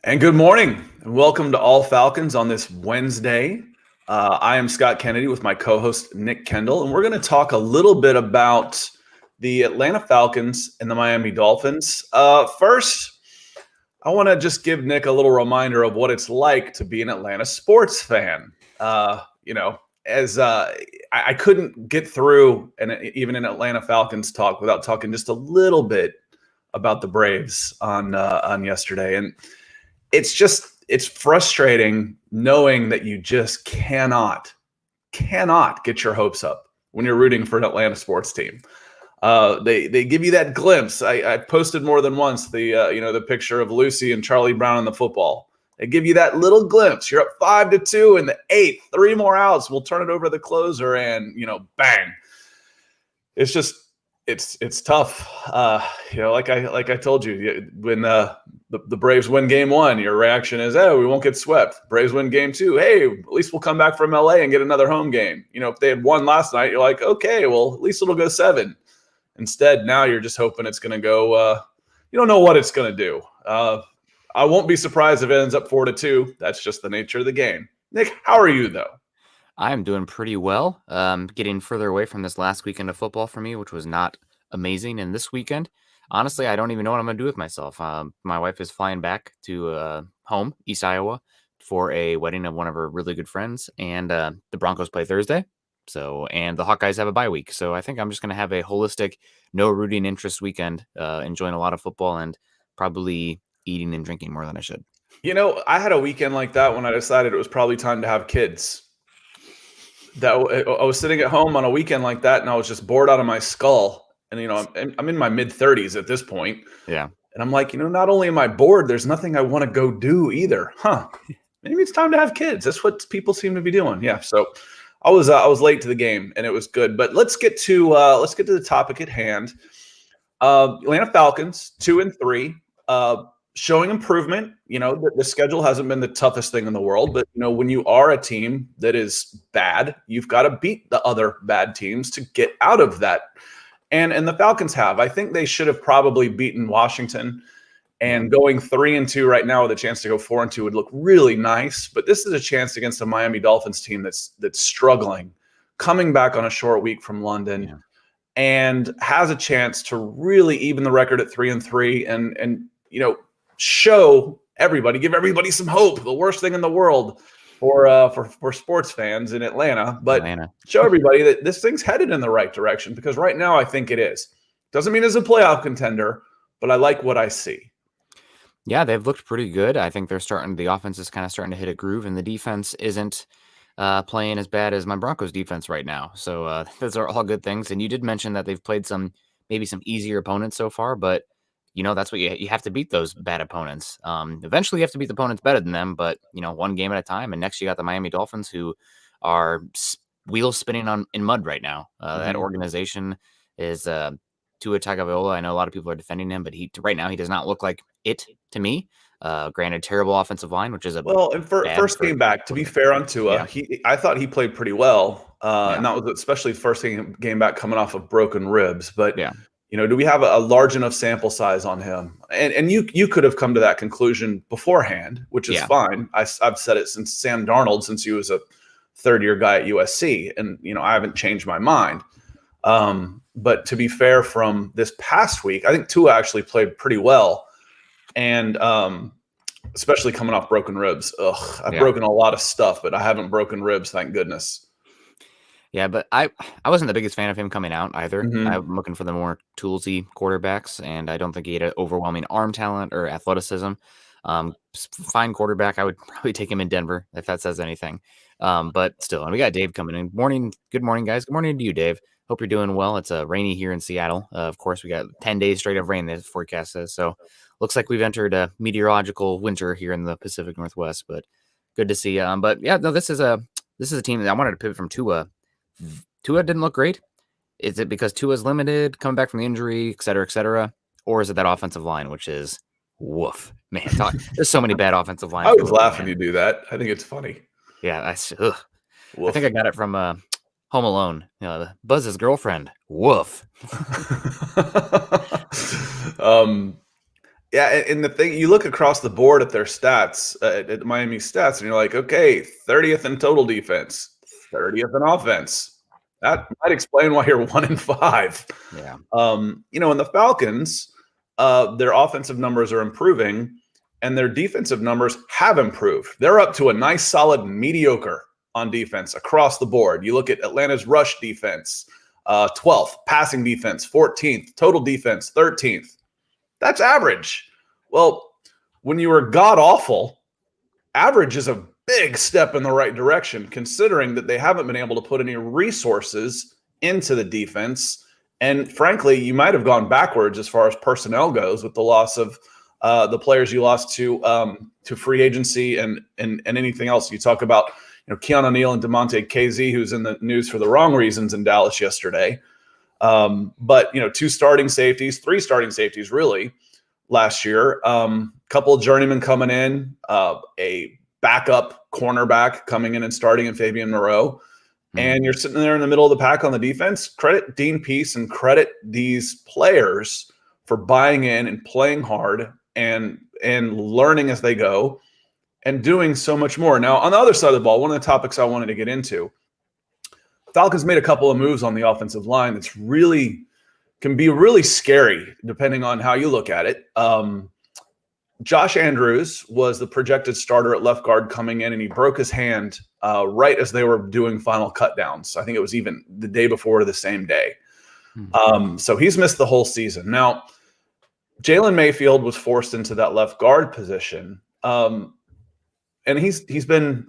And good morning, and welcome to All Falcons on this Wednesday. I am Scott Kennedy with my co-host Nick Kendall, and we're going to talk a little bit about the Atlanta Falcons and the Miami Dolphins. First, I want to just give Nick a little reminder of what it's like to be an Atlanta sports fan. As I couldn't get through even an Atlanta Falcons talk without talking just a little bit about the Braves on yesterday, and it's frustrating knowing that you just cannot get your hopes up when you're rooting for an Atlanta sports team. They give you that glimpse. I posted more than once the picture of Lucy and Charlie Brown in the football. They give you that little glimpse. You're up 5-2 in the eighth, 3 more outs. We'll turn it over to the closer, and bang. It's just it's tough. Like I told you, when the Braves win game 1, your reaction is, oh, we won't get swept. Braves win game 2. Hey, at least we'll come back from LA and get another home game. If they had won last night, you're like, okay, well, at least it'll go 7. Instead, now you're just hoping it's going to go. You don't know what it's going to do. I won't be surprised if it ends up 4-2. That's just the nature of the game. Nick, how are you though? I'm doing pretty well. Getting further away from this last weekend of football for me, which was not amazing. And this weekend, honestly, I don't even know what I'm going to do with myself. My wife is flying back to home, East Iowa, for a wedding of one of her really good friends. And the Broncos play Thursday. And the Hawkeyes have a bye week. So I think I'm just going to have a holistic, no rooting interest weekend, enjoying a lot of football and probably eating and drinking more than I should. I had a weekend like that when I decided it was probably time to have kids. I was sitting at home on a weekend like that, and I was just bored out of my skull. And I'm in my mid-30s at this point. Yeah. And I'm like, not only am I bored, there's nothing I want to go do either. Maybe it's time to have kids. That's what people seem to be doing. Yeah. So I was late to the game, and it was good. But let's get to the topic at hand. Atlanta Falcons 2-3. Showing improvement. The schedule hasn't been the toughest thing in the world, but when you are a team that is bad, you've got to beat the other bad teams to get out of that. And the Falcons have. I think they should have probably beaten Washington, and going 3-2 right now with a chance to go 4-2 would look really nice. But this is a chance against a Miami Dolphins team that's struggling, coming back on a short week from London, and has a chance to really even the record at 3-3 and show everybody, give everybody some hope. The worst thing in the world for sports fans in Atlanta, but show everybody that this thing's headed in the right direction, because right now I think it is. Doesn't mean it's a playoff contender, but I like what I see. Yeah, they've looked pretty good. I think the offense is kind of starting to hit a groove, and the defense isn't playing as bad as my Broncos defense right now. So those are all good things. And you did mention that they've played maybe some easier opponents so far, but that's what you have to beat those bad opponents. Eventually you have to beat the opponents better than them, but one game at a time. And next you got the Miami Dolphins, who are wheels spinning in mud right now. That organization is Tua Tagovailoa. I know a lot of people are defending him, but right now he does not look like it to me. Granted, terrible offensive line, which is first game back. To be fair on Tua, I thought he played pretty well. And that was especially first game back coming off of broken ribs. But do we have a large enough sample size on him? And you could have come to that conclusion beforehand, which is fine. I've said it since Sam Darnold, since he was a third-year guy at USC, and I haven't changed my mind. But to be fair, from this past week, I think Tua actually played pretty well, and especially coming off broken ribs. I've broken a lot of stuff, but I haven't broken ribs, thank goodness. Yeah, but I wasn't the biggest fan of him coming out either. I'm looking for the more toolsy quarterbacks, and I don't think he had an overwhelming arm talent or athleticism. Fine quarterback. I would probably take him in Denver if that says anything. But still, and we got Dave coming in. Good morning, guys. Good morning to you, Dave. Hope you're doing well. It's rainy here in Seattle. Of course, we got 10 days straight of rain, the forecast says. So looks like we've entered a meteorological winter here in the Pacific Northwest, but good to see. But yeah, no, this is a team that I wanted to pivot from Tua. Tua didn't look great. Is it because Tua's limited, coming back from the injury, et cetera, or is it that offensive line, which is woof, man? There's so many bad offensive lines. I was laughing you do that. I think it's funny. Yeah, I think I got it from Home Alone. Buzz's girlfriend. Woof. Yeah, and the thing, you look across the board at their stats, at Miami stats, and you're like, okay, 30th in total defense, 30th in offense. That might explain why you're 1-5. Yeah. In the Falcons, their offensive numbers are improving, and their defensive numbers have improved. They're up to a nice, solid mediocre on defense across the board. You look at Atlanta's rush defense, 12th, passing defense, 14th, total defense, 13th. That's average. Well, when you were god awful, average is a big step in the right direction, considering that they haven't been able to put any resources into the defense. And frankly, you might have gone backwards as far as personnel goes with the loss of the players you lost to free agency and anything else. You talk about Keanu Neal and DeMonte KZ, who's in the news for the wrong reasons in Dallas yesterday. But 2 starting safeties, 3 starting safeties really last year. Couple of journeymen coming in, a backup cornerback coming in and starting in Fabian Moreau. And you're sitting there in the middle of the pack on the defense. Credit Dean Pease and credit these players for buying in and playing hard and learning as they go and doing so much more. Now, on the other side of the ball, one of the topics I wanted to get into, Falcons made a couple of moves on the offensive line that's can be really scary depending on how you look at it. Josh Andrews was the projected starter at left guard coming in, and he broke his hand right as they were doing final cutdowns. I think it was even the day before or the same day. So he's missed the whole season. Now, Jalen Mayfield was forced into that left guard position, and he's been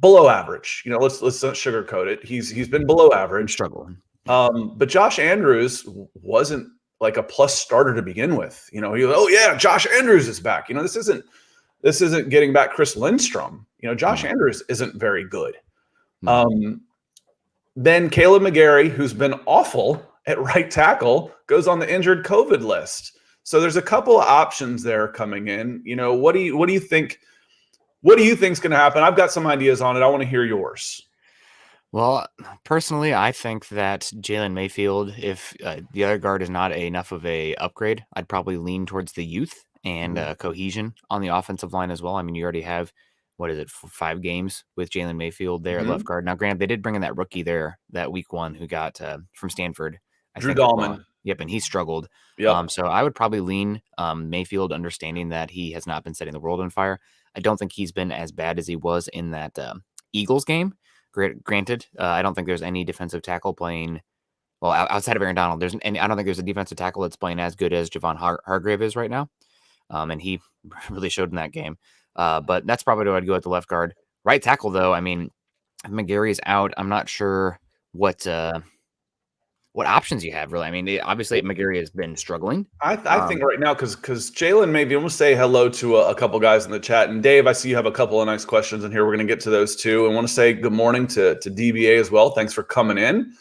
below average. Let's not sugarcoat it. He's been below average, Struggling. but Josh Andrews wasn't like a plus starter to begin with. He was, oh yeah, Josh Andrews is back. This isn't getting back Chris Lindstrom. Josh Andrews isn't very good. Then Caleb McGarry, who's been awful at right tackle, goes on the injured COVID list. So there's a couple of options there coming in. What do you think? What do you think's going to happen? I've got some ideas on it. I want to hear yours. Well, personally, I think that Jalen Mayfield, if the other guard is not enough of a upgrade, I'd probably lean towards the youth and cohesion on the offensive line as well. I mean, you already have, 5 games with Jalen Mayfield there at left guard. Now, granted, they did bring in that rookie there that week 1 who got from Stanford. Drew Dahlman. Yep, and he struggled. Yep. So I would probably lean Mayfield, understanding that he has not been setting the world on fire. I don't think he's been as bad as he was in that Eagles game. Granted, I don't think there's any defensive tackle playing well outside of Aaron Donald. I don't think there's a defensive tackle that's playing as good as Javon Hargrave is right now, and he really showed in that game. But that's probably what I'd go at the left guard. Right tackle, though, I mean, if McGarry's out, I'm not sure what options you have, really. I mean, obviously McGarry has been struggling. I think right now, because Jalen, maybe I'm going to say hello to a couple guys in the chat. And Dave, I see you have a couple of nice questions in here. We're going to get to those too. And want to say good morning to DBA as well. Thanks for coming in.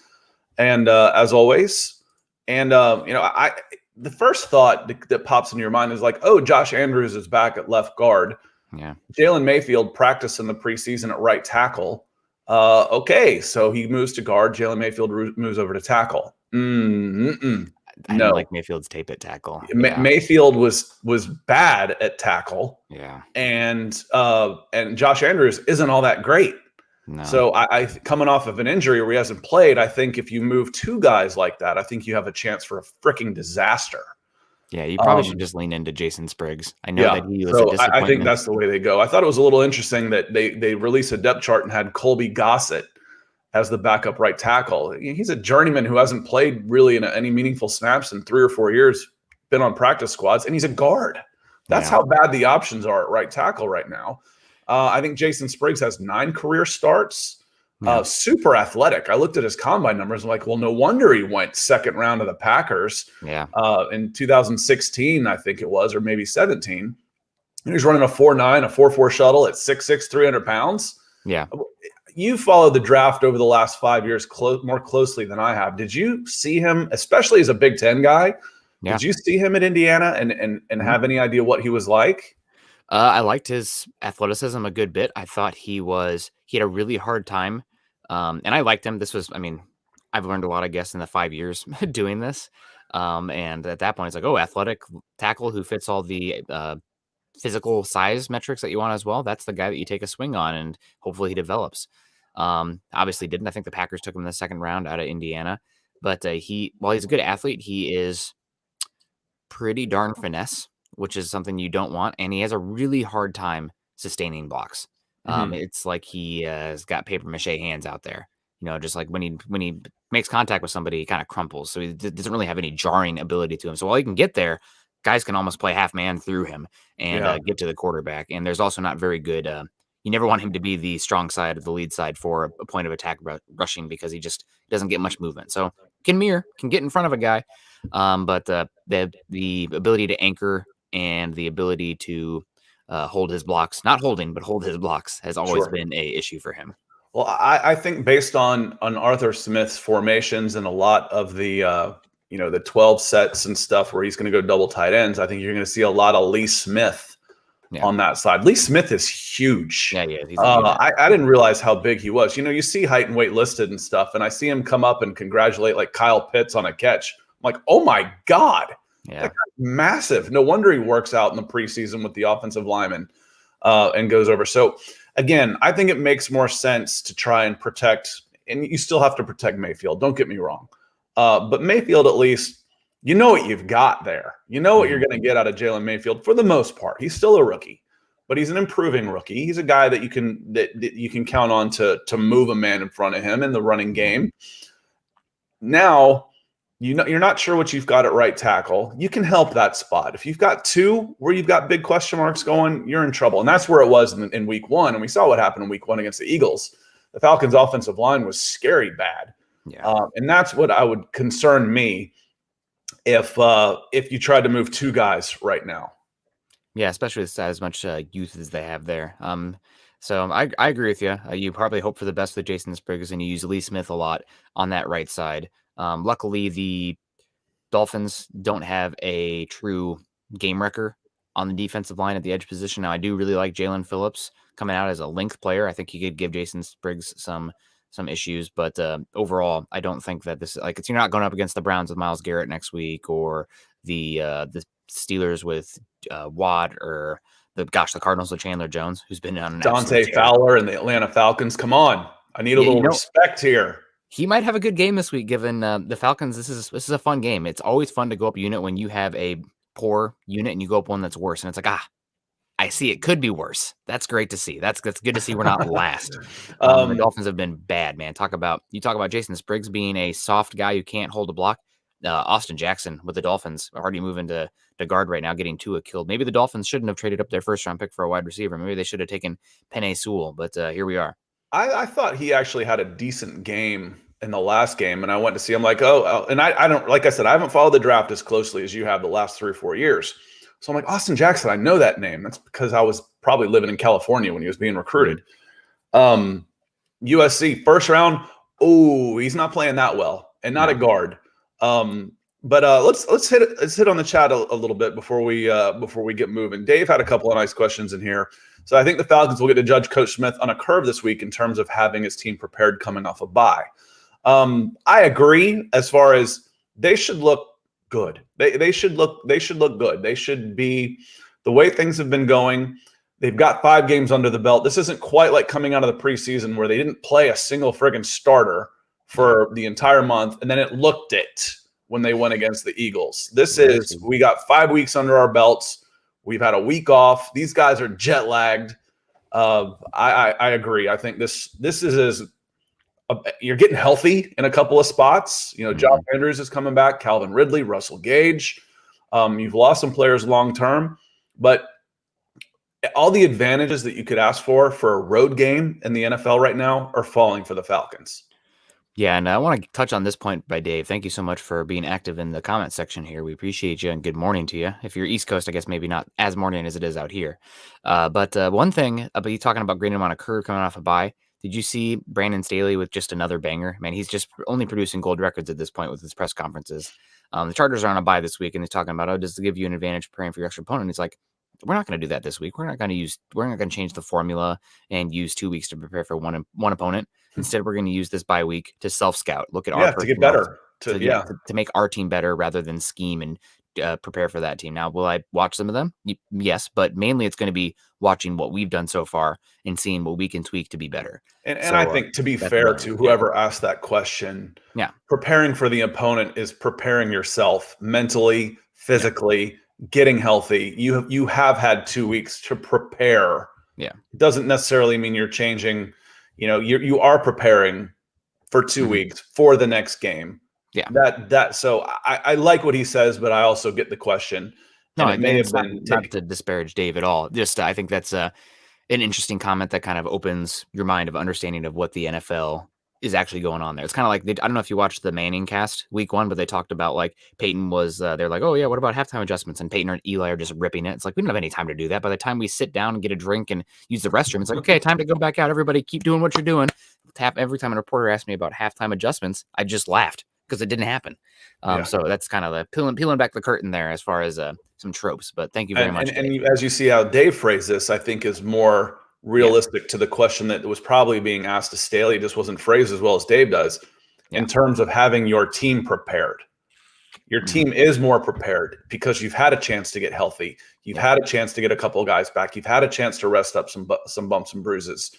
And as always, and the first thought that pops into your mind is like, oh, Josh Andrews is back at left guard. Yeah. Jalen Mayfield practiced in the preseason at right tackle. Okay, so he moves to guard. Jalen Mayfield moves over to tackle. I don't like Mayfield's tape at tackle. Mayfield was bad at tackle. Yeah, and Josh Andrews isn't all that great. No. So I coming off of an injury where he hasn't played, I think if you move 2 guys like that, I think you have a chance for a freaking disaster. Yeah, you probably should just lean into Jason Spriggs. I know that he was a disappointment. I think that's the way they go. I thought it was a little interesting that they released a depth chart and had Colby Gossett as the backup right tackle. He's a journeyman who hasn't played really in any meaningful snaps in 3 or 4 years, been on practice squads, and he's a guard. That's how bad the options are at right tackle right now. I think Jason Spriggs has 9 career starts. Super athletic. I looked at his combine numbers. I'm like, well, no wonder he went second round of the Packers. In 2016, I think it was, or maybe 17. And he's running a 4.9, a 4.4 shuttle at 6'6", 300 pounds. Yeah. You followed the draft over the last 5 years more closely than I have. Did you see him, especially as a Big Ten guy? Yeah. Did you see him at Indiana and have any idea what he was like? I liked his athleticism a good bit. I thought he had a really hard time. And I liked him. I've learned a lot, I guess, in the 5 years doing this. And at that point, it's like, oh, athletic tackle who fits all the physical size metrics that you want as well. That's the guy that you take a swing on, and hopefully he develops. Obviously didn't. I think the Packers took him in the second round out of Indiana, but while he's a good athlete, he is pretty darn finesse, which is something you don't want, and he has a really hard time sustaining blocks. It's like he has got paper mache hands out there. Just like when he makes contact with somebody, he kind of crumples. So he doesn't really have any jarring ability to him. So while he can get there, guys can almost play half man through him and get to the quarterback. And there's also not very good. You never want him to be the strong side of the lead side for a point of attack rushing, because he just doesn't get much movement. So can get in front of a guy. But the ability to anchor and the ability to hold his blocks, not holding, but hold his blocks, has always been a issue for him. Well, I think based on Arthur Smith's formations and a lot of the the 12 sets and stuff where he's going to go double tight ends, I think you're going to see a lot of Lee Smith on that side. Lee Smith is huge. Yeah, he's I didn't realize how big he was. You see height and weight listed and stuff, and I see him come up and congratulate like Kyle Pitts on a catch. I'm like, oh my God. Yeah. That guy's massive. No wonder he works out in the preseason with the offensive lineman and goes over. So again, I think it makes more sense to try and protect, and you still have to protect Mayfield. Don't get me wrong. But Mayfield, at least, you know what you've got there. You know what you're going to get out of Jalen Mayfield for the most part. He's still a rookie, but he's an improving rookie. He's a guy that you can count on to move a man in front of him in the running game. Now, you're not sure what you've got at right tackle. You can help that spot. If you've got two where you've got big question marks going, you're in trouble. And that's where it was in week one. And we saw what happened in week one against the Eagles. The Falcons' offensive line was scary bad. Yeah. And that's what I would concern me if you tried to move two guys right now. Yeah, especially with as much youth as they have there. So I agree with you. You probably hope for the best with Jason Spriggs, and you use Lee Smith a lot on that right side. Luckily, the Dolphins don't have a true game wrecker on the defensive line at the edge position. Now, I do really like Jalen Phillips coming out as a length player. I think he could give Jason Spriggs some issues, but overall, I don't think that this you're not going up against the Browns with Myles Garrett next week, or the Steelers with Watt, or the Cardinals with Chandler Jones, who's been on an Dante Fowler and the Atlanta Falcons. Come on, I need a little respect here. He might have a good game this week, given the Falcons. This is a fun game. It's always fun to go up unit when you have a poor unit and you go up one that's worse, and it's like, I see it could be worse. That's great to see. That's good to see we're not last. The Dolphins have been bad, man. Talk about Jason Spriggs being a soft guy who can't hold a block. Austin Jackson with the Dolphins already moving to guard right now, getting Tua killed. Maybe the Dolphins shouldn't have traded up their first round pick for a wide receiver. Maybe they should have taken Penei Sewell, but here we are. I thought he actually had a decent game in the last game, and I went to see him like, and I don't, like I said, I haven't followed the draft as closely as you have the last 3 or 4 years. So I'm like, Austin Jackson, I know that name. That's because I was probably living in California when he was being recruited. USC first round. Oh, he's not playing that well, and not a guard. But let's hit on the chat a little bit before we get moving. Dave had a couple of nice questions in here. So I think the Falcons will get to judge Coach Smith on a curve this week in terms of having his team prepared coming off a bye. I agree as far as they should look good. They should look good. They should be, the way things have been going. They've got 5 games under the belt. This isn't quite like coming out of the preseason where they didn't play a single friggin' starter for the entire month, and then it looked it when they went against the Eagles. We got 5 weeks under our belts. We've had a week off. These guys are jet lagged. I agree. I think this is you're getting healthy in a couple of spots. Josh Andrews is coming back, Calvin Ridley, Russell Gage. You've lost some players long term, but all the advantages that you could ask for a road game in the NFL right now are falling for the Falcons. Yeah, and I want to touch on this point by Dave. Thank you so much for being active in the comment section here. We appreciate you, and good morning to you. If you're East Coast, I guess maybe not as morning as it is out here. But one thing about you talking about grading him on a curve coming off a bye, did you see Brandon Staley with just another banger? Man, he's just only producing gold records at this point with his press conferences. The Chargers are on a bye this week, and he's talking about, does it give you an advantage preparing for your extra opponent? He's like, we're not going to do that this week. We're not going to change the formula and use 2 weeks to prepare for one opponent. Instead, we're going to use this bye week to self-scout. Look at our to get better. to make our team better rather than scheme and prepare for that team. Now, will I watch some of them? Yes, but mainly it's going to be watching what we've done so far and seeing what we can tweak to be better. And I think, to be fair to whoever asked that question, preparing for the opponent is preparing yourself mentally, physically, getting healthy. You have had 2 weeks to prepare. Yeah. It doesn't necessarily mean you're changing. You are preparing for 2 weeks for the next game. Yeah. So I like what he says, but I also get the question. No, it may have been not to disparage Dave at all. Just I think that's an interesting comment that kind of opens your mind of understanding of what the NFL is actually going on there. It's kind of like, I don't know if you watched the Manning cast week 1, but they talked about like Peyton was, they're like, oh yeah, what about halftime adjustments? And Peyton and Eli are just ripping it. It's like, we don't have any time to do that. By the time we sit down and get a drink and use the restroom, it's like, okay, time to go back out. Everybody keep doing what you're doing. Every time a reporter asked me about halftime adjustments, I just laughed because it didn't happen. So that's kind of the peeling back the curtain there as far as some tropes, but thank you very much. And as you see how Dave phrased this, I think is more realistic to the question that was probably being asked to Staley. It just wasn't phrased as well as Dave does in terms of having your team prepared. Your team is more prepared because you've had a chance to get healthy. You've had a chance to get a couple of guys back. You've had a chance to rest up some bumps and bruises.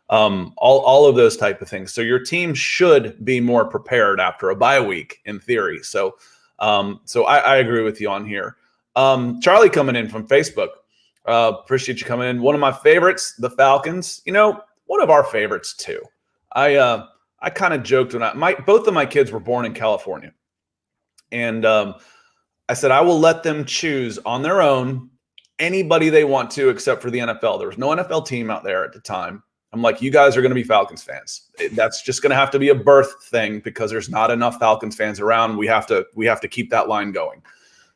All of those type of things. So your team should be more prepared after a bye week in theory. So I agree with you on here. Charlie coming in from Facebook. Appreciate you coming in. One of my favorites, the Falcons. One of our favorites too. I kind of joked when both of my kids were born in California, and I said I will let them choose on their own anybody they want to, except for the NFL. There was no NFL team out there at the time. I'm like, you guys are going to be Falcons fans. That's just going to have to be a birth thing because there's not enough Falcons fans around. We have to keep that line going.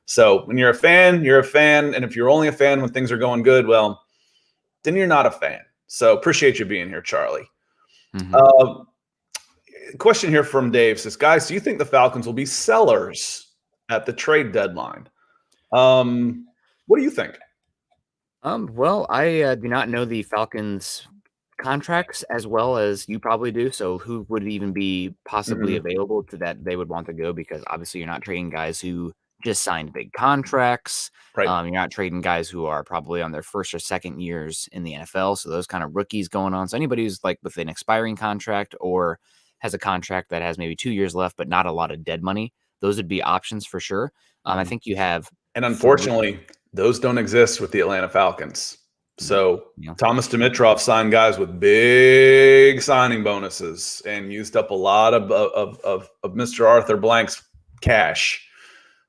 So when you're a fan, you're a fan. And if you're only a fan when things are going good, well, then you're not a fan. So appreciate you being here, Charlie. Question here from Dave says, guys, do you think the Falcons will be sellers at the trade deadline? What do you think? Well, I do not know the Falcons contracts as well as you probably do. So who would even be possibly available to that they would want to go? Because obviously you're not trading guys who just signed big contracts. Right. You're not trading guys who are probably on their first or second years in the NFL. So those kind of rookies going on. So anybody who's like with an expiring contract or has a contract that has maybe 2 years left, but not a lot of dead money, those would be options for sure. I think you have. And unfortunately, those don't exist with the Atlanta Falcons. So Thomas Dimitroff signed guys with big signing bonuses and used up a lot of Mr. Arthur Blank's cash.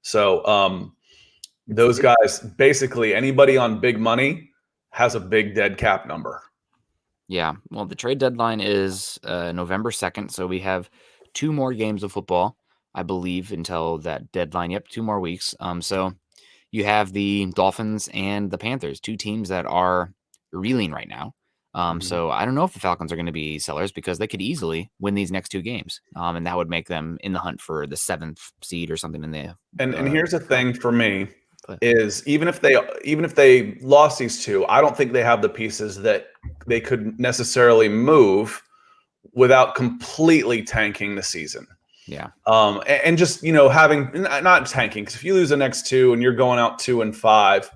So those guys, basically anybody on big money has a big dead cap number. Yeah. Well, the trade deadline is November 2nd. So we have 2 more games of football, I believe, until that deadline. Yep, 2 more weeks. So you have the Dolphins and the Panthers, 2 teams that are reeling right now. So I don't know if the Falcons are going to be sellers because they could easily win these next 2 games. And that would make them in the hunt for the 7th seed or something in the. And here's the thing for me is even if they lost these 2, I don't think they have the pieces that they could necessarily move without completely tanking the season. Yeah. And just, having not tanking, because if you lose the next 2 and you're going out 2-5,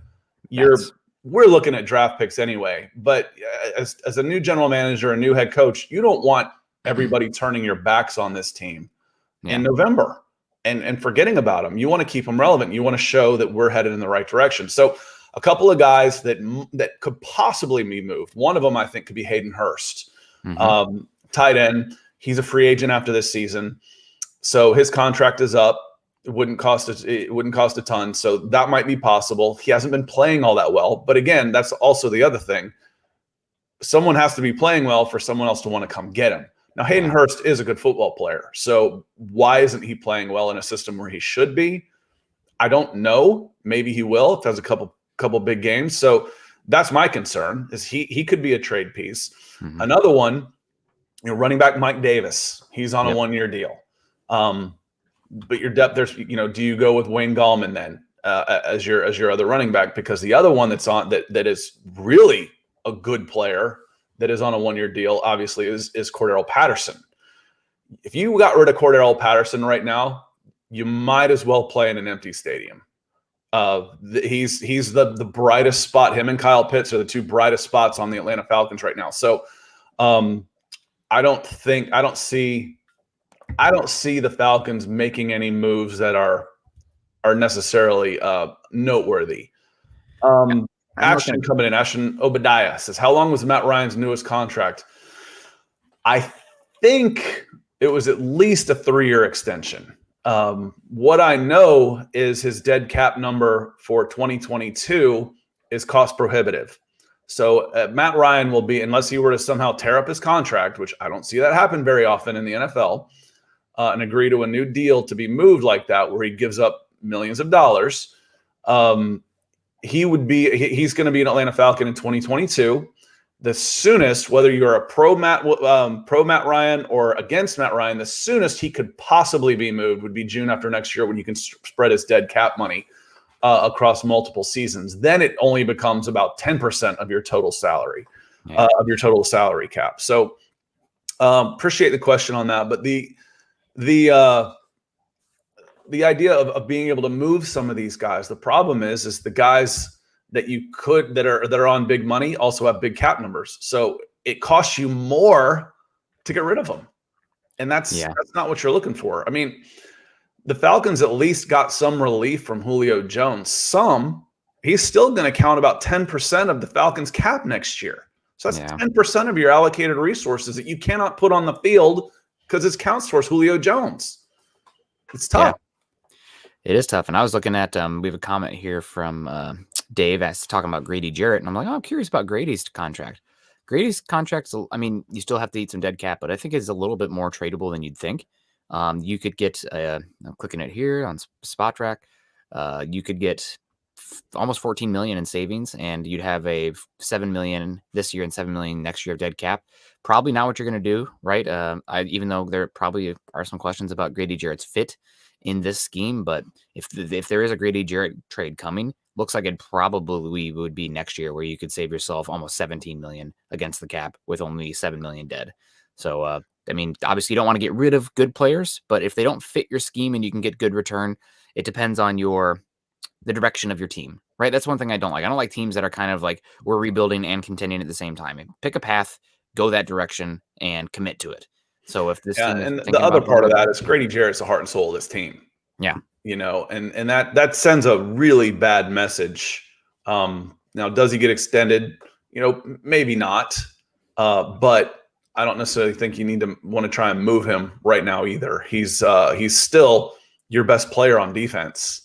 we're looking at draft picks anyway. But as a new general manager, a new head coach, you don't want everybody turning your backs on this team in November and forgetting about them. You want to keep them relevant. You want to show that we're headed in the right direction. So a couple of guys that could possibly be moved. One of them, I think, could be Hayden Hurst, tight end. He's a free agent after this season. So his contract is up. It wouldn't cost a ton. So that might be possible. He hasn't been playing all that well. But again, that's also the other thing. Someone has to be playing well for someone else to want to come get him. Now, Hayden Hurst is a good football player. So why isn't he playing well in a system where he should be? I don't know. Maybe he will if there's a couple big games. So that's my concern is he could be a trade piece. Another one, running back Mike Davis. He's on a 1-year deal. But your depth, there's, do you go with Wayne Gallman then as your other running back? Because the other one that's on that is really a good player that is on a 1-year deal, obviously, is Cordero Patterson. If you got rid of Cordero Patterson right now, you might as well play in an empty stadium. He's the brightest spot. Him and Kyle Pitts are the two brightest spots on the Atlanta Falcons right now. So I don't see the Falcons making any moves that are necessarily noteworthy. Ashton coming in. Ashton Obadiah says, how long was Matt Ryan's newest contract? I think it was at least a 3-year extension. What I know is his dead cap number for 2022 is cost prohibitive. So Matt Ryan will be, unless he were to somehow tear up his contract, which I don't see that happen very often in the NFL, and agree to a new deal to be moved like that, where he gives up millions of dollars. He's going to be an Atlanta Falcon in 2022. The soonest, whether you're a pro Matt Ryan or against Matt Ryan, the soonest he could possibly be moved would be June after next year, when you can spread his dead cap money across multiple seasons. Then it only becomes about 10% of your total salary, of your total salary cap. So appreciate the question on that. But the idea of being able to move some of these guys, the problem is the guys that are on big money also have big cap numbers. So it costs you more to get rid of them. And that's not what you're looking for. I mean, the Falcons at least got some relief from Julio Jones. He's still going to count about 10% of the Falcons cap next year. So that's 10% of your allocated resources that you cannot put on the field because it counts towards Julio Jones. It's tough. Yeah. It is tough. And I was looking at, we have a comment here from Dave talking about Grady Jarrett. And I'm like, I'm curious about Grady's contract. Grady's contract's, I mean, you still have to eat some dead cap, but I think it's a little bit more tradable than you'd think. You could get, I'm clicking it here on Spot Track. You could get almost 14 million in savings, and you'd have a 7 million this year and 7 million next year of dead cap. Probably not what you're going to do, right? Even though there probably are some questions about Grady Jarrett's fit in this scheme, but if there is a Grady Jarrett trade coming, looks like it probably would be next year, where you could save yourself almost 17 million against the cap with only 7 million dead. So, I mean, obviously you don't want to get rid of good players, but if they don't fit your scheme and you can get good return, it depends on the direction of your team, right? That's one thing I don't like. I don't like teams that are kind of like, we're rebuilding and contending at the same time. Pick a path, go that direction, and commit to it. So if this team and the other part of that is Grady Jarrett's the heart and soul of this team. Yeah. You know, and that sends a really bad message. Now, does he get extended? You know, maybe not. But I don't necessarily think you need to want to try and move him right now either. He's still your best player on defense,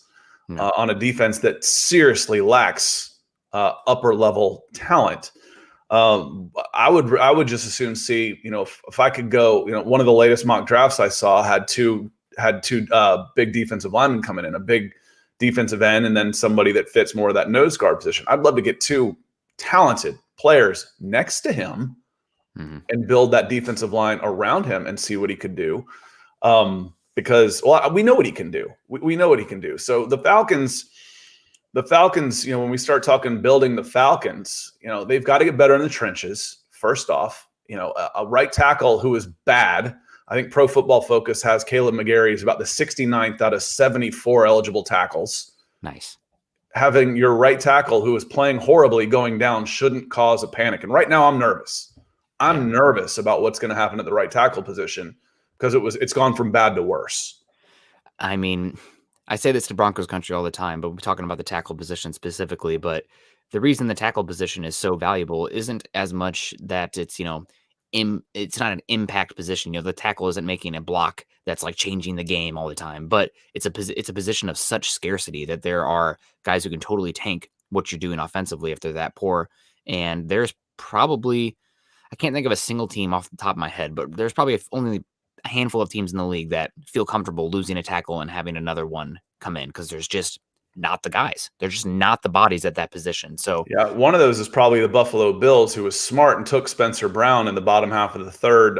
on a defense that seriously lacks upper level talent. I would just as soon see, you know, if I could go, you know, one of the latest mock drafts I saw had two big defensive linemen coming in, a big defensive end, and then somebody that fits more of that nose guard position. I'd love to get two talented players next to him and build that defensive line around him and see what he could do. Because we know what he can do. We know what he can do. So the Falcons, you know, when we start talking building the Falcons, you know, they've got to get better in the trenches. First off, you know, a right tackle who is bad. I think Pro Football Focus has Caleb McGarry is about the 69th out of 74 eligible tackles. Nice. Having your right tackle who is playing horribly going down shouldn't cause a panic. And right now I'm nervous. I'm nervous about what's going to happen at the right tackle position because it's gone from bad to worse. I mean, I say this to Broncos country all the time, but we're talking about the tackle position specifically. But the reason the tackle position is so valuable isn't as much that it's, you know, it's not an impact position. You know, the tackle isn't making a block that's like changing the game all the time, but it's a position of such scarcity that there are guys who can totally tank what you're doing offensively if they're that poor. And there's probably, I can't think of a single team off the top of my head, but there's probably only a handful of teams in the league that feel comfortable losing a tackle and having another one come in, because there's just not the guys. They're just not the bodies at that position. So yeah, one of those is probably the Buffalo Bills, who was smart and took Spencer Brown in the bottom half of the third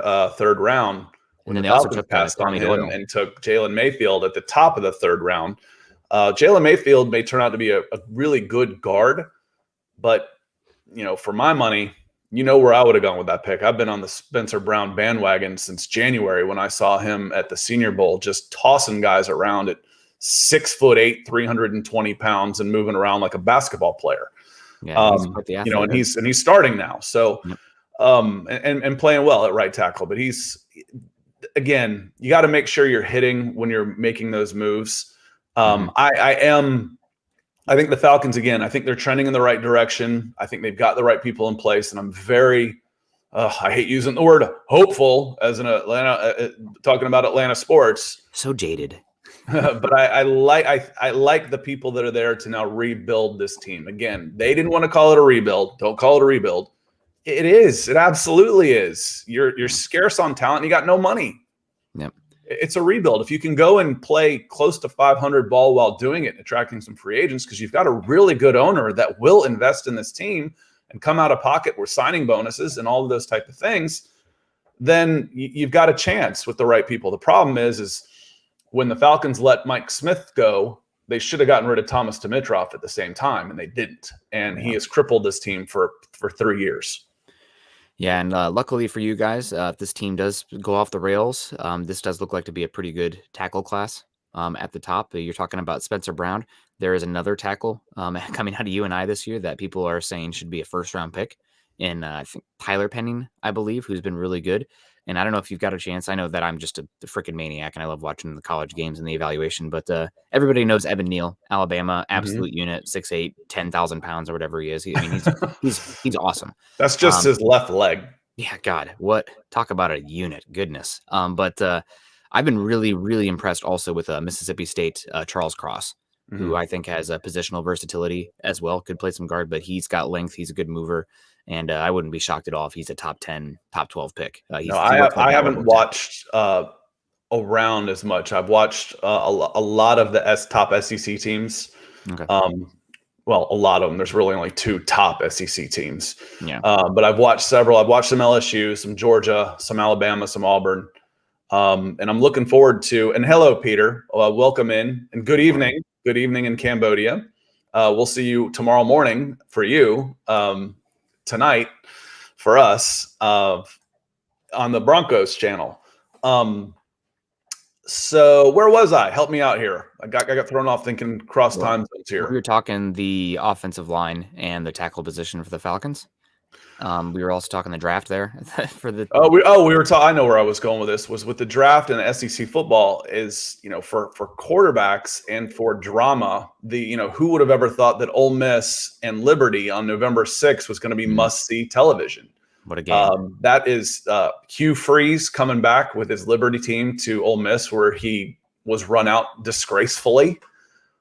round. And then they also took passed on him and took Jalen Mayfield at the top of the third round. Jalen Mayfield may turn out to be a really good guard, but you know, for my money, you know where I would have gone with that pick. I've been on the Spencer Brown bandwagon since January when I saw him at the Senior Bowl, just tossing guys around at 6'8", 320 pounds, and moving around like a basketball player. Yeah, he's quite the athlete. You know, and he's starting now. So, Yep. And playing well at right tackle. But again, you got to make sure you're hitting when you're making those moves. I think the Falcons, again, I think they're trending in the right direction. I think they've got the right people in place, and I'm very, I hate using the word hopeful as an Atlanta, talking about Atlanta sports. So jaded. But I like the people that are there to now rebuild this team. Again, they didn't want to call it a rebuild. Don't call it a rebuild. It is. It absolutely is. You're scarce on talent. You got no money. Yep. It's a rebuild. If you can go and play close to 500 ball while doing it and attracting some free agents, because you've got a really good owner that will invest in this team and come out of pocket with signing bonuses and all of those type of things, then you've got a chance with the right people. The problem is when the Falcons let Mike Smith go, they should have gotten rid of Thomas Dimitroff at the same time, and they didn't. And he has crippled this team for 3 years. Yeah, and luckily for you guys, if this team does go off the rails, this does look like to be a pretty good tackle class at the top. You're talking about Spencer Brown. There is another tackle coming out of UNI this year that people are saying should be a first-round pick in, I think, Tyler Penning, I believe, who's been really good. And I don't know if you've got a chance. I know that I'm just a freaking maniac, and I love watching the college games and the evaluation. But everybody knows Evan Neal, Alabama, absolute unit, 6'8", 10,000 pounds or whatever he is. He's awesome. That's just his left leg. Yeah, God, what talk about a unit? Goodness. But I've been really, really impressed also with Mississippi State Charles Cross, who I think has a positional versatility as well. Could play some guard, but he's got length. He's a good mover. And I wouldn't be shocked at all if he's a top 10, top 12 pick. I haven't watched around as much. I've watched a lot of the top SEC teams. Okay. Well, a lot of them. There's really only 2 top SEC teams. Yeah. But I've watched several. I've watched some LSU, some Georgia, some Alabama, some Auburn. And I'm looking forward to. And hello, Peter. Welcome in, and good evening. Good evening in Cambodia. We'll see you tomorrow morning for you. Tonight for us on the Broncos channel. So where was I? Help me out here. I got thrown off thinking cross time zones here. We were talking the offensive line and the tackle position for the Falcons. We were also talking the draft there for the. We were talking. I know where I was going with this. Was with the draft and the SEC football is, for quarterbacks and for drama. Who would have ever thought that Ole Miss and Liberty on November 6th was going to be must see television? What a game! That is Hugh Freeze coming back with his Liberty team to Ole Miss, where he was run out disgracefully,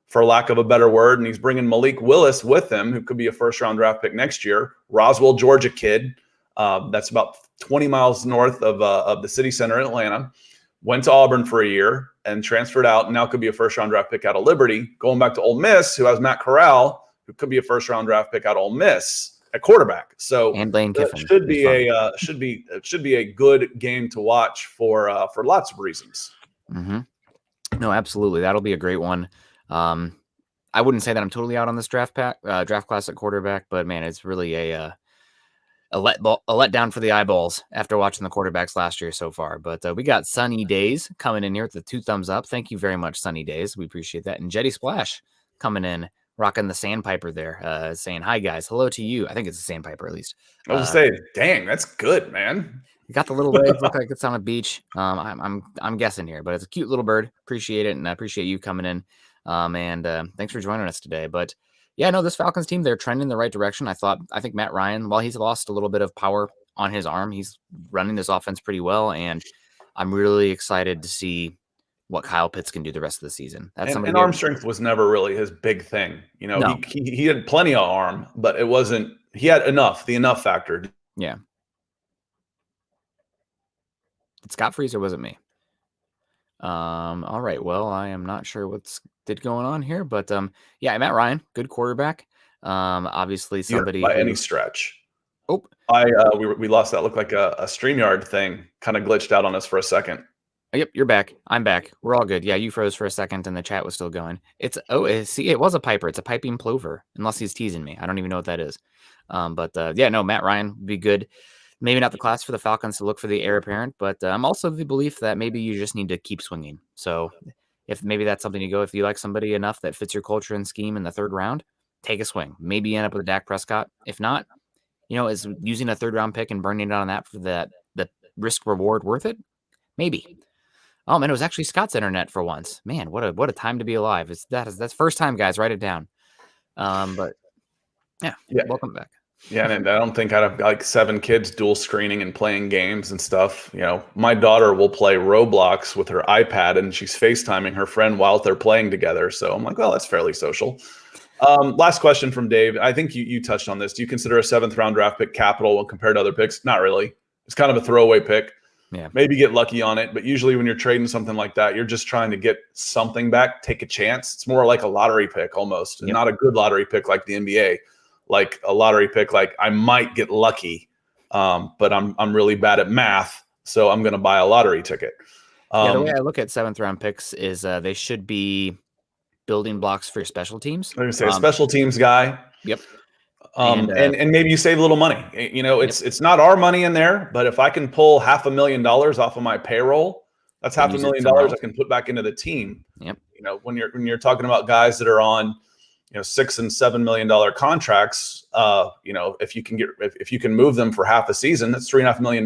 for lack of a better word, and he's bringing Malik Willis with him, who could be a first-round draft pick next year. Roswell, Georgia kid, that's about 20 miles north of the city center in Atlanta. Went to Auburn for a year and transferred out, and now could be a first-round draft pick out of Liberty. Going back to Ole Miss, who has Matt Corral, who could be a first-round draft pick out of Ole Miss at quarterback. So and Lane Kiffin should be a good game to watch for lots of reasons. Mm-hmm. No, absolutely, that'll be a great one. I wouldn't say that I'm totally out on this draft class at quarterback, but man, it's really a letdown for the eyeballs after watching the quarterbacks last year so far. But we got Sunny Days coming in here with the 2 thumbs up. Thank you very much, Sunny Days. We appreciate that. And Jetty Splash coming in, rocking the sandpiper there, saying, "Hi guys, hello to you." I think it's a sandpiper at least. I was saying, dang, that's good, man. You got the little legs, look like it's on a beach. I'm guessing here, but it's a cute little bird. Appreciate it, and I appreciate you coming in. And thanks for joining us today. But yeah, no, this Falcons team, they're trending in the right direction. I think Matt Ryan, while he's lost a little bit of power on his arm, he's running this offense pretty well. And I'm really excited to see what Kyle Pitts can do the rest of the season. And arm strength was never really his big thing. No. He had plenty of arm, but it wasn't, he had the enough factor. Yeah. Did Scott freeze or was it me? All right. Well, I am not sure what's going on here, but yeah, Matt Ryan, good quarterback. Obviously somebody by any stretch. Oh, we lost that. Looked like a StreamYard thing kind of glitched out on us for a second. Yep, you're back. I'm back. We're all good. Yeah, you froze for a second and the chat was still going. See, it was a piper. It's a piping plover, unless he's teasing me. I don't even know what that is. Yeah, no, Matt Ryan would be good. Maybe not the class for the Falcons to look for the heir apparent, but I'm also of the belief that maybe you just need to keep swinging. So if maybe that's something you go, if you like somebody enough that fits your culture and scheme in the third round, take a swing. Maybe you end up with a Dak Prescott. If not, is using a third round pick and burning it on that for the risk reward worth it? Maybe. Oh man, it was actually Scott's internet for once. Man, what a time to be alive. That's first time, guys. Write it down. But yeah, welcome back. Yeah, and I don't think I'd have like 7 kids dual screening and playing games and stuff. My daughter will play Roblox with her iPad, and she's FaceTiming her friend while they're playing together. So I'm like, well, that's fairly social. Last question from Dave. I think you touched on this. Do you consider a 7th round draft pick capital when compared to other picks? Not really. It's kind of a throwaway pick. Yeah. Maybe get lucky on it, but usually when you're trading something like that, you're just trying to get something back, take a chance. It's more like a lottery pick almost, and not a good lottery pick like the NBA. Like a lottery pick, like I might get lucky, but I'm really bad at math, so I'm going to buy a lottery ticket. The way I look at 7th round picks is they should be building blocks for your special teams. I'm going to say a special teams guy. Yep. And maybe you save a little money. It's not our money in there, but if I can pull $500,000 off of my payroll, that's $500,000 I can put back into the team. Yep. When you're talking about guys that are on $6 and $7 million contracts, if you can move them for half a season, that's $3.5 million.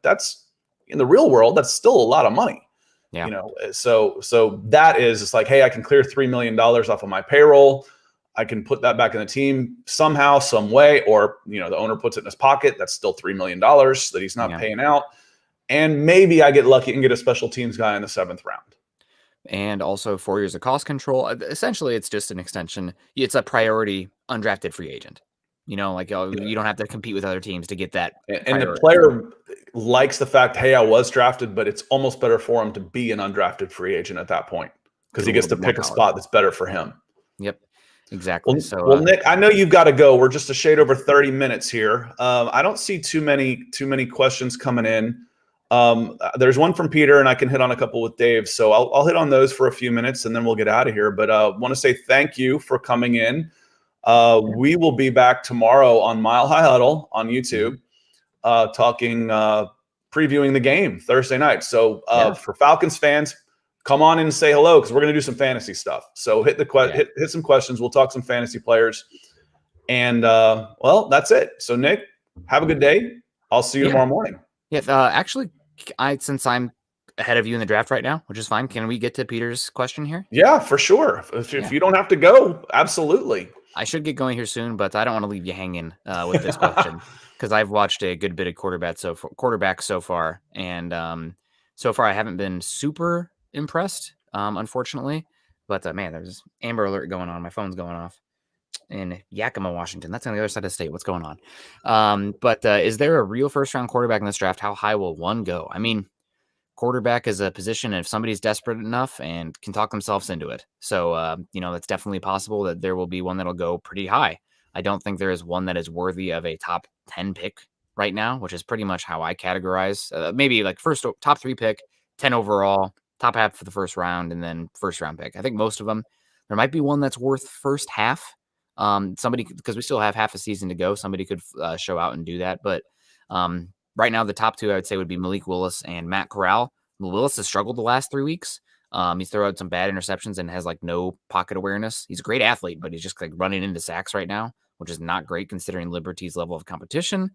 That's in the real world, that's still a lot of money. Yeah. So that is, it's like, hey, I can clear $3 million off of my payroll. I can put that back in the team somehow, some way, or the owner puts it in his pocket. That's still $3 million that he's not paying out. And maybe I get lucky and get a special teams guy in the 7th round. And also 4 years of cost control. Essentially, it's just an extension. It's a priority undrafted free agent. You don't have to compete with other teams to get that. And the player likes the fact, hey, I was drafted, but it's almost better for him to be an undrafted free agent at that point because he gets to pick a spot that's better for him. Yep. Exactly. Well, Nick, I know you've got to go. We're just a shade over 30 minutes here. I don't see too many questions coming in. There's one from Peter, and I can hit on a couple with Dave. So I'll hit on those for a few minutes, and then we'll get out of here. But I want to say thank you for coming in. We will be back tomorrow on Mile High Huddle on YouTube, talking, previewing the game Thursday night. So for Falcons fans, come on in and say hello because we're going to do some fantasy stuff. So hit some questions. We'll talk some fantasy players. And, that's it. So, Nick, have a good day. I'll see you tomorrow morning. Yeah, actually, since I'm ahead of you in the draft right now, which is fine, can we get to Peter's question here? Yeah, for sure. If you don't have to go, absolutely. I should get going here soon, but I don't want to leave you hanging with this question because I've watched a good bit of quarterbacks so far. And so far I haven't been super impressed, unfortunately, but man, there's Amber Alert going on. My phone's going off in Yakima, Washington. That's on the other side of the state. What's going on? But is there a real first round quarterback in this draft? How high will one go? I mean, quarterback is a position if somebody's desperate enough and can talk themselves into it. So, it's definitely possible that there will be one that'll go pretty high. I don't think there is one that is worthy of a top 10 pick right now, which is pretty much how I categorize. Maybe like first top 3 pick, 10 overall, top half for the first round, and then first round pick. I think most of them, there might be one that's worth first half. Somebody, because we still have half a season to go, somebody could show out and do that. But right now, the top 2 I would say would be Malik Willis and Matt Corral. Willis has struggled the last 3 weeks. He's thrown out some bad interceptions and has like no pocket awareness. He's a great athlete, but he's just like running into sacks right now, which is not great considering Liberty's level of competition.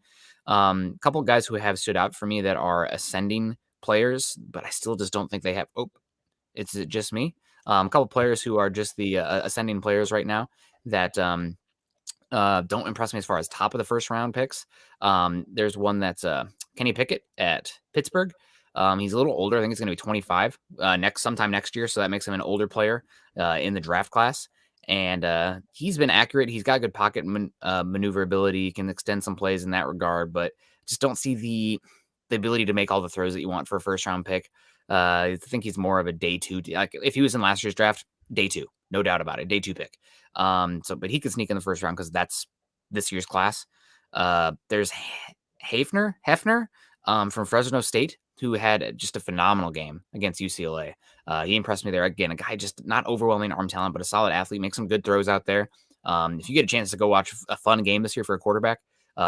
A couple of guys who have stood out for me that are ascending players, but I still just don't think they have. Is it just me? A couple of players who are just the ascending players right now that don't impress me as far as top of the first round picks. There's one that's Kenny Pickett at Pittsburgh. He's a little older. I think he's going to be 25 sometime next year. So that makes him an older player in the draft class. And he's been accurate. He's got good pocket maneuverability. He can extend some plays in that regard, but just don't see the ability to make all the throws that you want for a first round pick. I think he's more of a day 2. Like if he was in last year's draft, day 2, no doubt about it. Day 2 pick. But he could sneak in the first round because that's this year's class. There's Hefner from Fresno State. who had just a phenomenal game against UCLA. He impressed me there. Again, a guy just not overwhelming arm talent, but a solid athlete, makes some good throws out there. If you get a chance to go watch a fun game this year for a quarterback,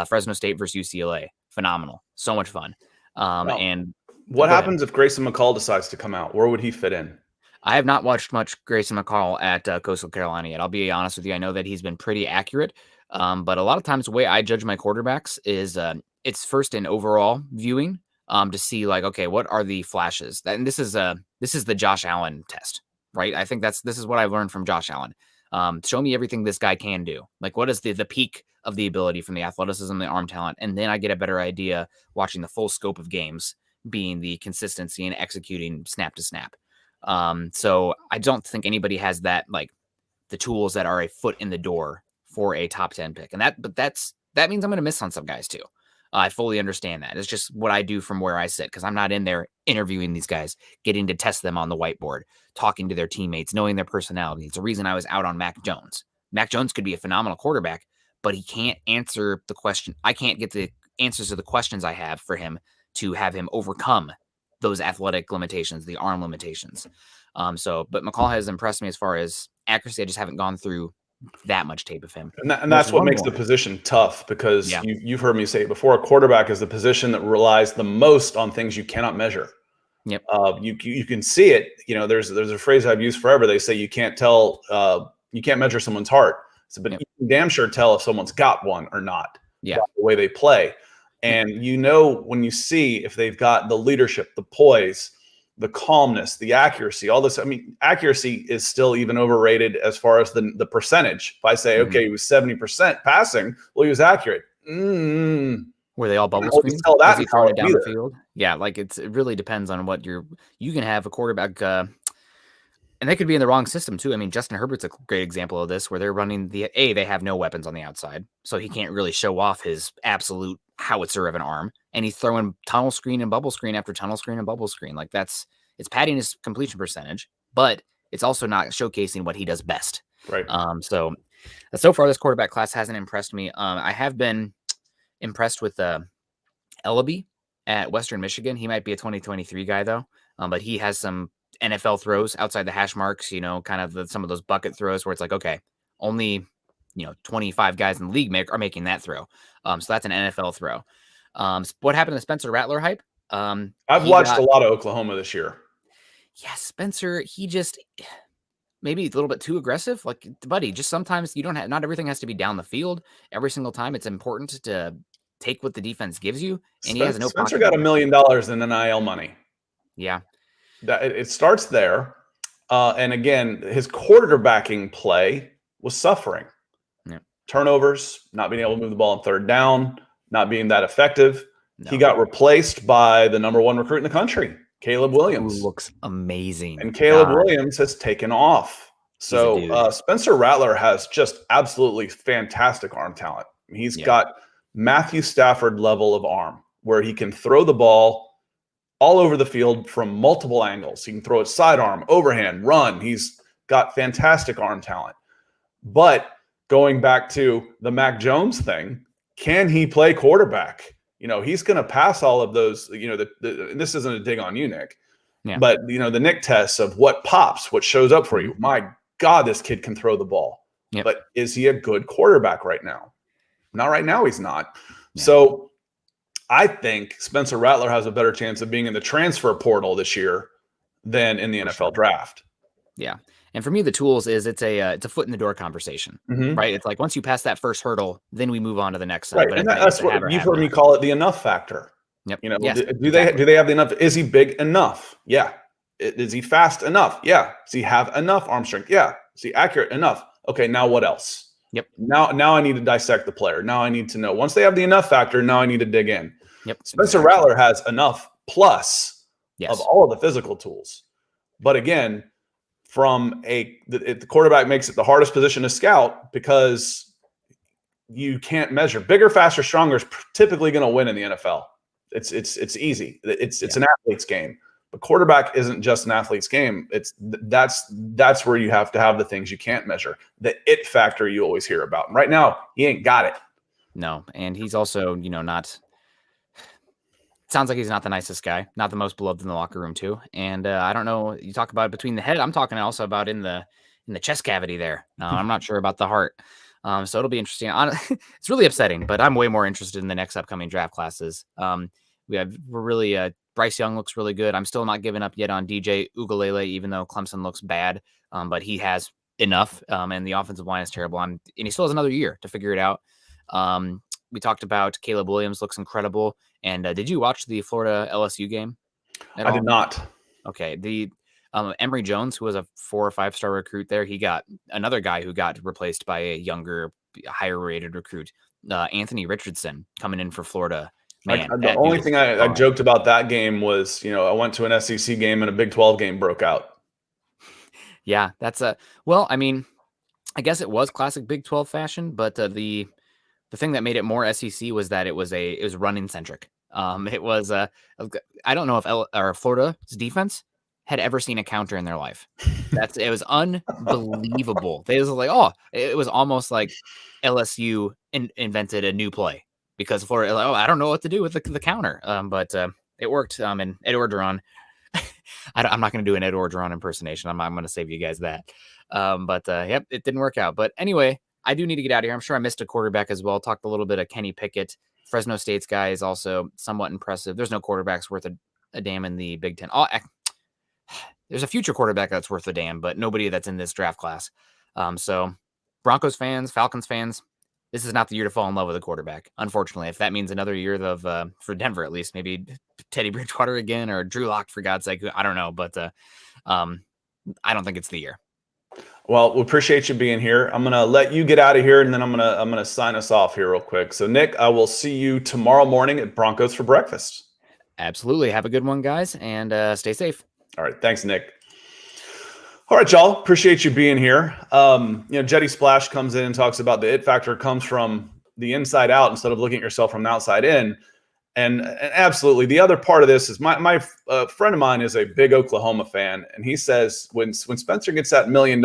Fresno State versus UCLA, phenomenal. So much fun. And what happens if Grayson McCall decides to come out? Where would he fit in? I have not watched much Grayson McCall at Coastal Carolina yet. I'll be honest with you. I know that he's been pretty accurate, but a lot of times the way I judge my quarterbacks is it's first in overall viewing to see like, okay, what are the flashes? And this is the Josh Allen test, right? I think this is what I've learned from Josh Allen. Show me everything this guy can do. Like, what is the peak of the ability from the athleticism, the arm talent, and then I get a better idea watching the full scope of games, being the consistency and executing snap to snap. So I don't think anybody has that, like the tools that are a foot in the door for a top 10 pick. And that means I'm going to miss on some guys too. I fully understand that. It's just what I do from where I sit, because I'm not in there interviewing these guys, getting to test them on the whiteboard, talking to their teammates, knowing their personality. It's the reason I was out on Mac Jones. Mac Jones could be a phenomenal quarterback, but he can't answer the question. I can't get the answers to the questions I have for him to have him overcome those athletic limitations, the arm limitations. But McCall has impressed me as far as accuracy. I just haven't gone through that much tape of him. And that's what makes the position tough, because you've heard me say it before, a quarterback is the position that relies the most on things you cannot measure. Yep. You can see it. There's a phrase I've used forever. They say you can't measure someone's heart. But you can damn sure tell if someone's got one or not. Yeah. By the way they play. And when you see if they've got the leadership, the poise, the calmness, the accuracy, all this. I mean, accuracy is still even overrated as far as the percentage. If I say, okay, he was 70% passing, well, he was accurate. Were they all bubble screens? Tell that he throwing it down the field? Yeah, like it really depends on what you can have a quarterback, and they could be in the wrong system too. I mean, Justin Herbert's a great example of this, where they're running they have no weapons on the outside, so he can't really show off his absolute howitzer of an arm, and he's throwing tunnel screen and bubble screen after tunnel screen and bubble screen. Like it's padding his completion percentage, but it's also not showcasing what he does best. Right. So far this quarterback class hasn't impressed me. I have been impressed with Ellaby at Western Michigan. He might be a 2023 guy though, but he has some NFL throws outside the hash marks, kind of some of those bucket throws where it's like, okay, only 25 guys in the league are making that throw. So that's an NFL throw. What happened to the Spencer Rattler hype? I've watched a lot of Oklahoma this year. Yeah, Spencer, he just maybe a little bit too aggressive. Like, buddy, just sometimes not everything has to be down the field every single time. It's important to take what the defense gives you. And he has no. Spencer got $1 million in NIL money. Yeah, it starts there. And again, his quarterbacking play was suffering. Turnovers, not being able to move the ball on third down, not being that effective. No. He got replaced by the #1 recruit in the country, Caleb Williams. Who looks amazing. And Caleb Williams has taken off. So Spencer Rattler has just absolutely fantastic arm talent. He's got Matthew Stafford level of arm, where he can throw the ball all over the field from multiple angles. He can throw it sidearm, overhand, run. He's got fantastic arm talent. But going back to the Mac Jones thing, can he play quarterback? He's going to pass all of those, this isn't a dig on you, Nick, but the Nick tests of what pops, what shows up for you. My God, this kid can throw the ball, but is he a good quarterback right now? Not right now. He's not. Yeah. So I think Spencer Rattler has a better chance of being in the transfer portal this year than in the NFL draft. Yeah. And for me, the tools is it's a foot in the door conversation, right? It's like once you pass that first hurdle, then we move on to the next. Right, and that's what you've heard me call it, the enough factor. Yep. Do they have the enough? Is he big enough? Yeah. Is he fast enough? Yeah. Does he have enough arm strength? Yeah. Is he accurate enough? Okay. Now what else? Yep. Now I need to dissect the player. Now I need to know. Once they have the enough factor, now I need to dig in. Yep. Spencer Rattler has enough plus of all of the physical tools, but again, the quarterback makes it the hardest position to scout, because you can't measure. Bigger, faster, stronger is typically going to win in the NFL. It's easy. It's an athlete's game. But quarterback isn't just an athlete's game. That's where you have to have the things you can't measure. The it factor you always hear about. And right now, he ain't got it. No, and he's also, not sounds like he's not the nicest guy, not the most beloved in the locker room too. And I don't know. You talk about between the head. I'm talking also about in the chest cavity there. I'm not sure about the heart. So it'll be interesting. It's really upsetting, but I'm way more interested in the next upcoming draft classes. We're really Bryce Young looks really good. I'm still not giving up yet on DJ Ugalele, even though Clemson looks bad. But he has enough, and the offensive line is terrible. And he still has another year to figure it out. We talked about Caleb Williams looks incredible. And did you watch the Florida LSU game at all? I did not. Okay. The Emory Jones, who was a 4 or 5 star recruit there, he got another guy who got replaced by a younger, higher rated recruit, Anthony Richardson, coming in for Florida. Man, the only thing I joked about that game was, I went to an SEC game and a Big 12 game broke out. Yeah, that's well, I mean, I guess it was classic Big 12 fashion, but the thing that made it more SEC was that it was running centric. It was I don't know if Florida's defense had ever seen a counter in their life. It was unbelievable. They was like, it was almost like LSU invented a new play because Florida, I don't know what to do with the counter. But it worked. And Ed Orgeron, I'm not going to do an Ed Orgeron impersonation. I'm going to save you guys that. Yep, it didn't work out. But anyway, I do need to get out of here. I'm sure I missed a quarterback as well. Talked a little bit of Kenny Pickett. Fresno State's guy is also somewhat impressive. There's no quarterbacks worth a damn in the Big Ten. There's a future quarterback that's worth a damn, but nobody that's in this draft class. So Broncos fans, Falcons fans, this is not the year to fall in love with a quarterback. Unfortunately, if that means another year of, for Denver at least, maybe Teddy Bridgewater again or Drew Lock for God's sake, I don't know, but I don't think it's the year. Well, we appreciate you being here. I'm gonna let you get out of here, and then I'm gonna sign us off here real quick. So, Nick, I will see you tomorrow morning at Broncos for breakfast. Absolutely. Have a good one, guys, and stay safe. All right. Thanks, Nick. All right, y'all. Appreciate you being here. Jetty Splash comes in and talks about the it factor comes from the inside out instead of looking at yourself from the outside in. And absolutely, the other part of this is my friend of mine is a big Oklahoma fan, and he says when Spencer gets that $1 million,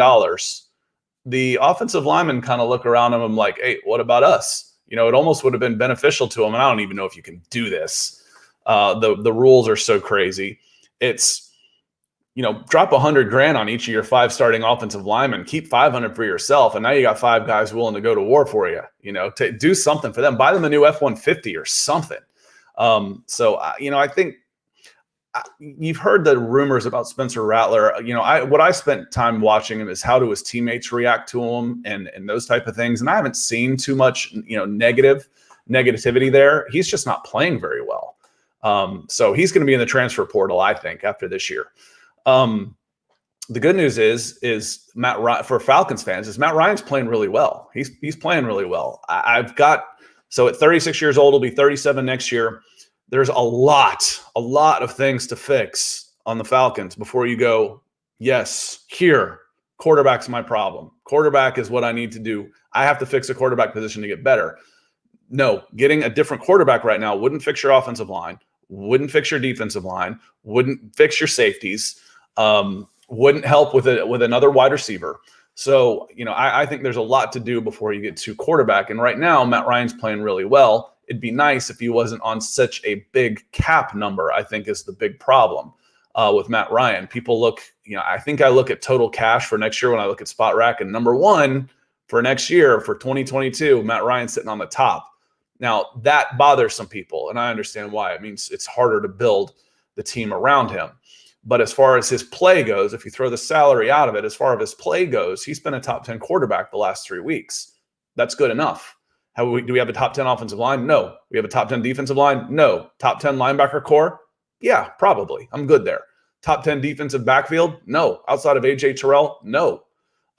the offensive linemen kind of look around him like, hey, what about us? It almost would have been beneficial to him. And I don't even know if you can do this. The rules are so crazy. It's, drop $100,000 on each of your 5 starting offensive linemen, keep 500 for yourself. And now you got 5 guys willing to go to war for you, to do something for them, buy them a new F-150 or something. I think you've heard the rumors about Spencer Rattler. What I spent time watching him is how do his teammates react to him and those type of things. And I haven't seen too much, negativity there. He's just not playing very well. So he's going to be in the transfer portal, I think, after this year. The good news is Matt Ryan, for Falcons fans, is Matt Ryan's playing really well. He's playing really well. So at 36 years old, he'll be 37 next year. There's a lot of things to fix on the Falcons before you go, yes, quarterback's my problem. Quarterback is what I need to do. I have to fix a quarterback position to get better. No, getting a different quarterback right now wouldn't fix your offensive line, wouldn't fix your defensive line, wouldn't fix your safeties, wouldn't help with another wide receiver. So, I think there's a lot to do before you get to quarterback. And right now, Matt Ryan's playing really well. It'd be nice if he wasn't on such a big cap number, I think is the big problem with Matt Ryan. People look, I think I look at total cash for next year when I look at Spot Rack, and number 1 for next year, for 2022, Matt Ryan's sitting on the top. Now, that bothers some people, and I understand why. It means it's harder to build the team around him. But as far as his play goes, if you throw the salary out of it, as far as his play goes, he's been a top 10 quarterback the last 3 weeks. That's good enough. Do we have a top 10 offensive line? No. We have a top 10 defensive line? No. Top 10 linebacker core? Yeah, probably. I'm good there. Top 10 defensive backfield? No. Outside of A.J. Terrell? No.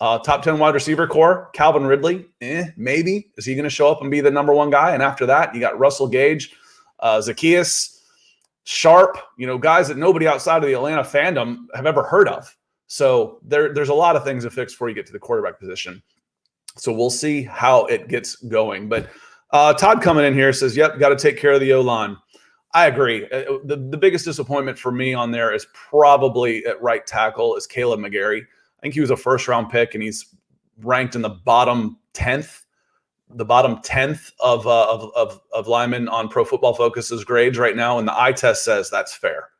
Top 10 wide receiver core? Calvin Ridley? Maybe. Is he going to show up and be the number 1 guy? And after that, you got Russell Gage, Zacchaeus, Sharp, guys that nobody outside of the Atlanta fandom have ever heard of. So there's a lot of things to fix before you get to the quarterback position. So we'll see how it gets going. But Todd coming in here says, yep, got to take care of the O-line. I agree. The biggest disappointment for me on there is probably at right tackle is Caleb McGarry. I think he was a first-round pick, and he's ranked in the bottom 10th the bottom 10th of linemen on Pro Football Focus's grades right now, and the eye test says that's fair.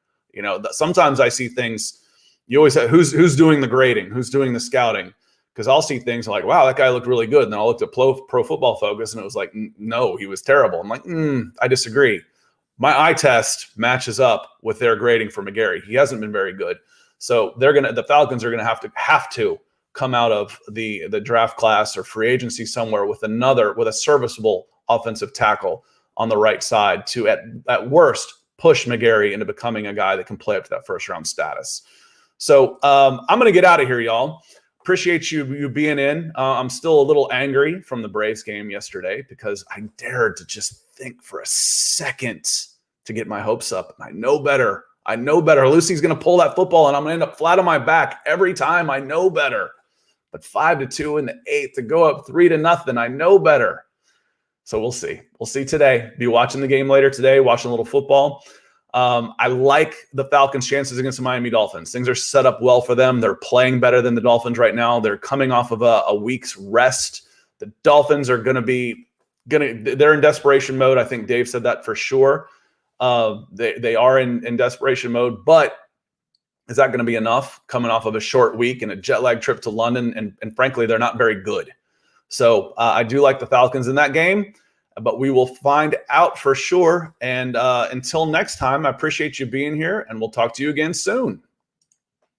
Sometimes I see things. You always say, who's doing the grading, who's doing the scouting, because I'll see things like, wow, that guy looked really good, and then I'll look at Pro Football Focus, and it was like, no, he was terrible. I'm like, I disagree. My eye test matches up with their grading for McGarry. He hasn't been very good, so the Falcons are gonna have to come out of the draft class or free agency somewhere with a serviceable offensive tackle on the right side to at worst push McGarry into becoming a guy that can play up to that first round status. So I'm going to get out of here, y'all. Appreciate you being in. I'm still a little angry from the Braves game yesterday because I dared to just think for a second to get my hopes up. I know better. Lucy's going to pull that football and I'm going to end up flat on my back every time. I know better. But 5-2 in the 8th to go up 3-0. I know better. So we'll see. We'll see today. Be watching the game later today, watching a little football. I like the Falcons' chances against the Miami Dolphins. Things are set up well for them. They're playing better than the Dolphins right now. They're coming off of a week's rest. The Dolphins are they're in desperation mode. I think Dave said that for sure. They are in desperation mode, but is that going to be enough coming off of a short week and a jet lag trip to London? And frankly, they're not very good. So I do like the Falcons in that game, but we will find out for sure. And until next time, I appreciate you being here, and we'll talk to you again soon.